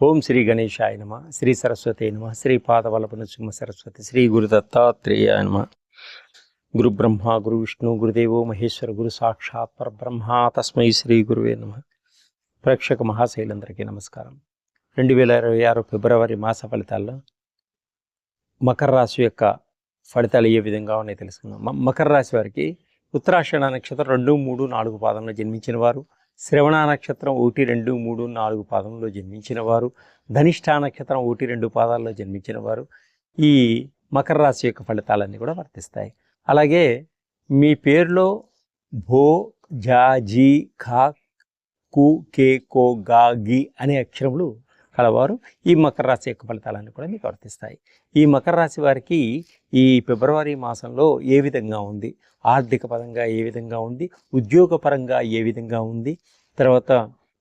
ఓం శ్రీ గణేశాయ నమ, శ్రీ సరస్వతి నమ, శ్రీ పాదవల్లభ నృసింహ సరస్వతి, శ్రీ గురు దత్తాత్రేయ నమ. గురు బ్రహ్మ గురు విష్ణు గురుదేవో మహేశ్వర, గురు సాక్షాత్ పరబ్రహ్మ, తస్మై శ్రీ గురువే నమ. ప్రేక్షక మహాశైలందరికీ నమస్కారం. 2026 ఫిబ్రవరి మాస ఫలితాల్లో మకర రాశి యొక్క ఫలితాలు ఏ విధంగా ఉన్నాయో తెలుసుకుందాం. మకర రాశి వారికి ఉత్తరాషాఢ నక్షత్రం 2, 3, 4 పాదంలో జన్మించిన వారు, శ్రవణ నక్షత్రం 1, 2, 3, 4 పాదంలో జన్మించిన వారు, ధనిష్ఠా నక్షత్రం 1, 2 పాదాల్లో జన్మించిన వారు ఈ మకర రాశి యొక్క ఫలితాలన్నీ కూడా వర్తిస్తాయి. అలాగే మీ పేరులో భో, జా, జీ, ఖా, కు, కే, కో, గా, గి అనే అక్షరములు కలవారు ఈ మకర రాశి యొక్క ఫలితాలన్నీ కూడా మీకు వర్తిస్తాయి. ఈ మకర రాశి వారికి ఈ ఫిబ్రవరి మాసంలో ఏ విధంగా ఉంది, ఆర్థిక పరంగా ఏ విధంగా ఉంది, ఉద్యోగపరంగా ఏ విధంగా ఉంది, తర్వాత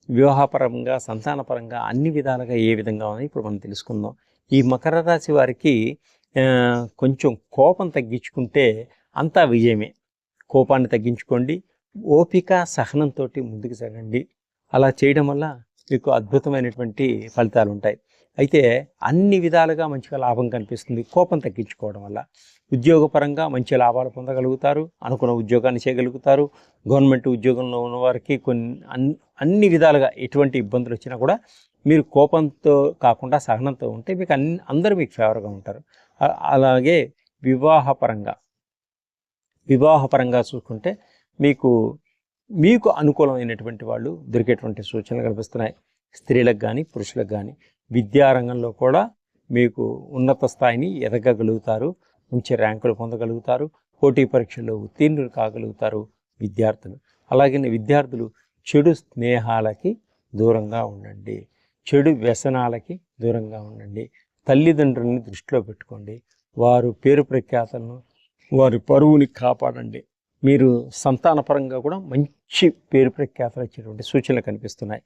వివాహపరంగా, సంతానపరంగా అన్ని విధాలుగా ఏ విధంగా ఉంది ఇప్పుడు మనం తెలుసుకుందాం. ఈ మకర రాశి వారికి కొంచెం కోపం తగ్గించుకుంటే అంతా విజయమే. కోపాన్ని తగ్గించుకోండి, ఓపిక సహనంతో ముందుకు సాగండి. అలా చేయడం వల్ల మీకు అద్భుతమైనటువంటి ఫలితాలు ఉంటాయి. అయితే అన్ని విధాలుగా మంచిగా లాభం కనిపిస్తుంది కోపం తగ్గించుకోవడం వల్ల. ఉద్యోగపరంగా మంచి లాభాలు పొందగలుగుతారు, అనుకున్న ఉద్యోగాన్ని చేయగలుగుతారు. గవర్నమెంట్ ఉద్యోగంలో ఉన్నవారికి అన్ని విధాలుగా ఎటువంటి ఇబ్బందులు వచ్చినా కూడా మీరు కోపంతో కాకుండా సహనంతో ఉంటే మీకు అందరూ మీకు ఫేవర్గా ఉంటారు. అలాగే వివాహపరంగా చూసుకుంటే మీకు అనుకూలమైనటువంటి వాళ్ళు దొరికేటువంటి సూచనలు కనిపిస్తున్నాయి. స్త్రీలకు కానీ పురుషులకు కానీ విద్యారంగంలో కూడా మీకు ఉన్నత స్థాయిని ఎదగగలుగుతారు, మంచి ర్యాంకులు పొందగలుగుతారు, పోటీ పరీక్షల్లో ఉత్తీర్ణులు కాగలుగుతారు విద్యార్థులు. అలాగే విద్యార్థులు చెడు స్నేహాలకి దూరంగా ఉండండి, చెడు వ్యసనాలకి దూరంగా ఉండండి. తల్లిదండ్రులని దృష్టిలో పెట్టుకోండి, వారు పేరు ప్రఖ్యాతలను, వారి పరువుని కాపాడండి. మీరు సంతానపరంగా కూడా మంచి పేరు ప్రఖ్యాతలు వచ్చేటువంటి సూచనలు కనిపిస్తున్నాయి.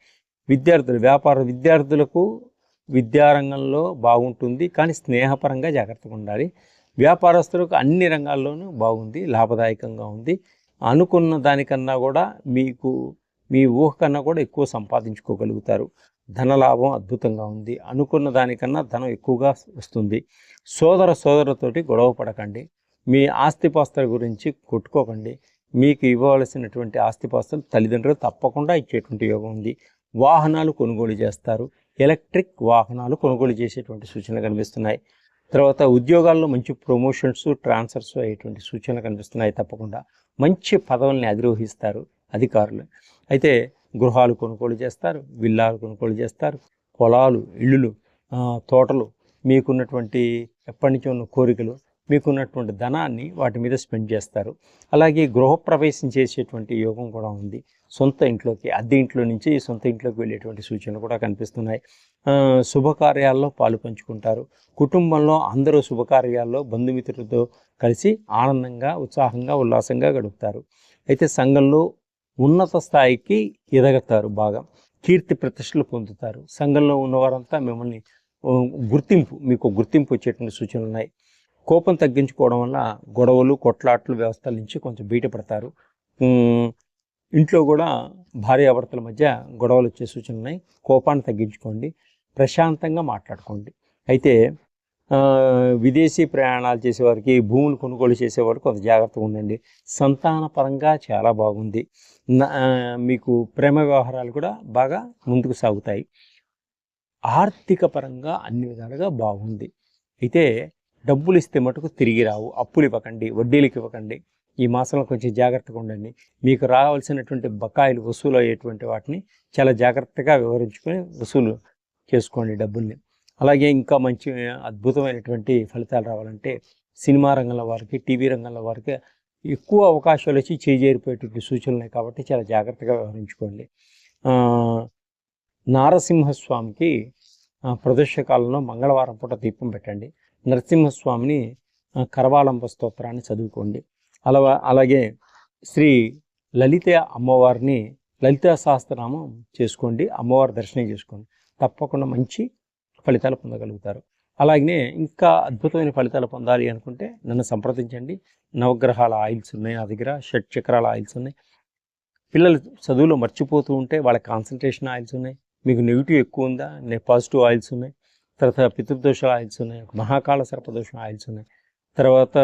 విద్యార్థులకు విద్యారంగంలో బాగుంటుంది, కానీ స్నేహపరంగా జాగ్రత్తగా ఉండాలి. వ్యాపారస్తులకు అన్ని రంగాల్లోనూ బాగుంది, లాభదాయకంగా ఉంది. అనుకున్న దానికన్నా కూడా మీ ఊహ కన్నా కూడా ఎక్కువ సంపాదించుకోగలుగుతారు. ధనలాభం అద్భుతంగా ఉంది, అనుకున్న దానికన్నా ధనం ఎక్కువగా వస్తుంది. సోదరులతోటి గొడవ పడకండి, మీ ఆస్తిపాస్తుల గురించి కొట్టుకోకండి. మీకు ఇవ్వవలసినటువంటి ఆస్తిపాస్తులు తల్లిదండ్రులు తప్పకుండా ఇచ్చేటువంటి యోగం ఉంది. వాహనాలు కొనుగోలు చేస్తారు, ఎలక్ట్రిక్ వాహనాలు కొనుగోలు చేసేటువంటి సూచనలు కనిపిస్తున్నాయి. తర్వాత ఉద్యోగాల్లో మంచి ప్రమోషన్స్, ట్రాన్స్ఫర్స్ అయ్యేటువంటి సూచనలు కనిపిస్తున్నాయి. తప్పకుండా మంచి పదవుల్ని అధిరోహిస్తారు అధికారులు. అయితే గృహాలు కొనుగోలు చేస్తారు, విల్లాలు కొనుగోలు చేస్తారు, పొలాలు, ఇళ్ళు, తోటలు, మీకున్నటువంటి ఎప్పటి నుంచో ఉన్న కోరికలు, మీకున్నటువంటి ధనాన్ని వాటి మీద స్పెండ్ చేస్తారు. అలాగే గృహప్రవేశం చేసేటువంటి యోగం కూడా ఉంది. సొంత ఇంట్లోకి, అద్దె ఇంట్లో నుంచి సొంత ఇంట్లోకి వెళ్ళేటువంటి సూచనలు కూడా కనిపిస్తున్నాయి. శుభకార్యాల్లో పాలు పంచుకుంటారు. కుటుంబంలో అందరూ శుభకార్యాల్లో బంధుమిత్రులతో కలిసి ఆనందంగా, ఉత్సాహంగా, ఉల్లాసంగా గడుపుతారు. అయితే సంఘంలో ఉన్నత స్థాయికి ఎదగతారు, బాగా కీర్తి ప్రతిష్టలు పొందుతారు. సంఘంలో ఉన్నవారంతా మిమ్మల్ని మీకు గుర్తింపు వచ్చేటువంటి సూచనలు ఉన్నాయి. కోపం తగ్గించుకోవడం వల్ల గొడవలు, కొట్లాట్లు వ్యవస్థల నుంచి కొంచెం బయటపడతారు. ఇంట్లో కూడా భార్యాభర్తల మధ్య గొడవలు వచ్చే సూచనలు ఉన్నాయి. కోపాన్ని తగ్గించుకోండి, ప్రశాంతంగా మాట్లాడుకోండి. అయితే విదేశీ ప్రయాణాలు చేసేవారికి, భూములు కొనుగోలు చేసేవారికి కొంత జాగ్రత్తగా ఉండండి. సంతానపరంగా చాలా బాగుంది. మీకు ప్రేమ వ్యవహారాలు కూడా బాగా ముందుకు సాగుతాయి. ఆర్థిక పరంగా అన్ని విధాలుగా బాగుంది. అయితే డబ్బులు ఇస్తే మటుకు తిరిగి రావు, అప్పులు ఇవ్వకండి, వడ్డీలకు ఇవ్వకండి. ఈ మాసంలో కొంచెం జాగ్రత్తగా ఉండండి. మీకు రావాల్సినటువంటి బకాయిలు వసూలు అయ్యేటువంటి వాటిని చాలా జాగ్రత్తగా వివరించుకొని వసూలు చేసుకోండి డబ్బుల్ని. అలాగే ఇంకా మంచి అద్భుతమైనటువంటి ఫలితాలు రావాలంటే సినిమా రంగంలో వారికి, టీవీ రంగంలో వారికి ఎక్కువ అవకాశాలు వచ్చి చేజేరిపోయేటువంటి సూచనలు ఉన్నాయి. కాబట్టి చాలా జాగ్రత్తగా వ్యవహరించుకోండి. నారసింహస్వామికి ప్రదోషకాలంలో మంగళవారం పూట దీపం పెట్టండి. నరసింహస్వామిని కరవాలంబ స్తోత్రాన్ని చదువుకోండి. అలాగే శ్రీ లలిత అమ్మవారిని లలితా సహస్రనామం చేసుకోండి, అమ్మవారి దర్శనం చేసుకోండి. తప్పకుండా మంచి ఫలితాలు పొందగలుగుతారు. అలాగనే ఇంకా అద్భుతమైన ఫలితాలు పొందాలి అనుకుంటే నన్ను సంప్రదించండి. నవగ్రహాల ఆయిల్స్ ఉన్నాయి నా దగ్గర, 6 చక్రాల ఆయిల్స్ ఉన్నాయి. పిల్లలు చదువులో మర్చిపోతూ ఉంటే వాళ్ళ కాన్సన్ట్రేషన్ ఆయిల్స్ ఉన్నాయి. మీకు నెగిటివ్ ఎక్కువ ఉందా, పాజిటివ్ ఆయిల్స్ ఉన్నాయి. తర్వాత పితృదోష ఆయిల్స్ ఉన్నాయి, మహాకాళ సర్పదోషం ఆయిల్స్ ఉన్నాయి. తర్వాత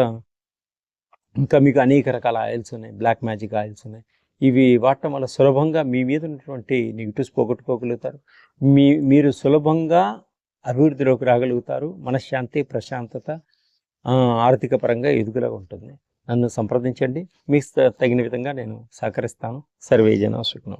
ఇంకా మీకు అనేక రకాల ఆయిల్స్ ఉన్నాయి, బ్లాక్ మ్యాజిక్ ఆయిల్స్ ఉన్నాయి. ఇవి వాడటం వల్ల సులభంగా మీ మీద ఉన్నటువంటి నెగిటివ్స్ పోగొట్టుకోగలుగుతారు. మీరు సులభంగా అభివృద్ధిలోకి రాగలుగుతారు. మనశ్శాంతి, ప్రశాంతత, ఆర్థిక పరంగా ఎదుగుదల ఉంటుంది. నన్ను సంప్రదించండి, మీకు తగిన విధంగా నేను సహకరిస్తాను. సర్వే జన సుఖినో.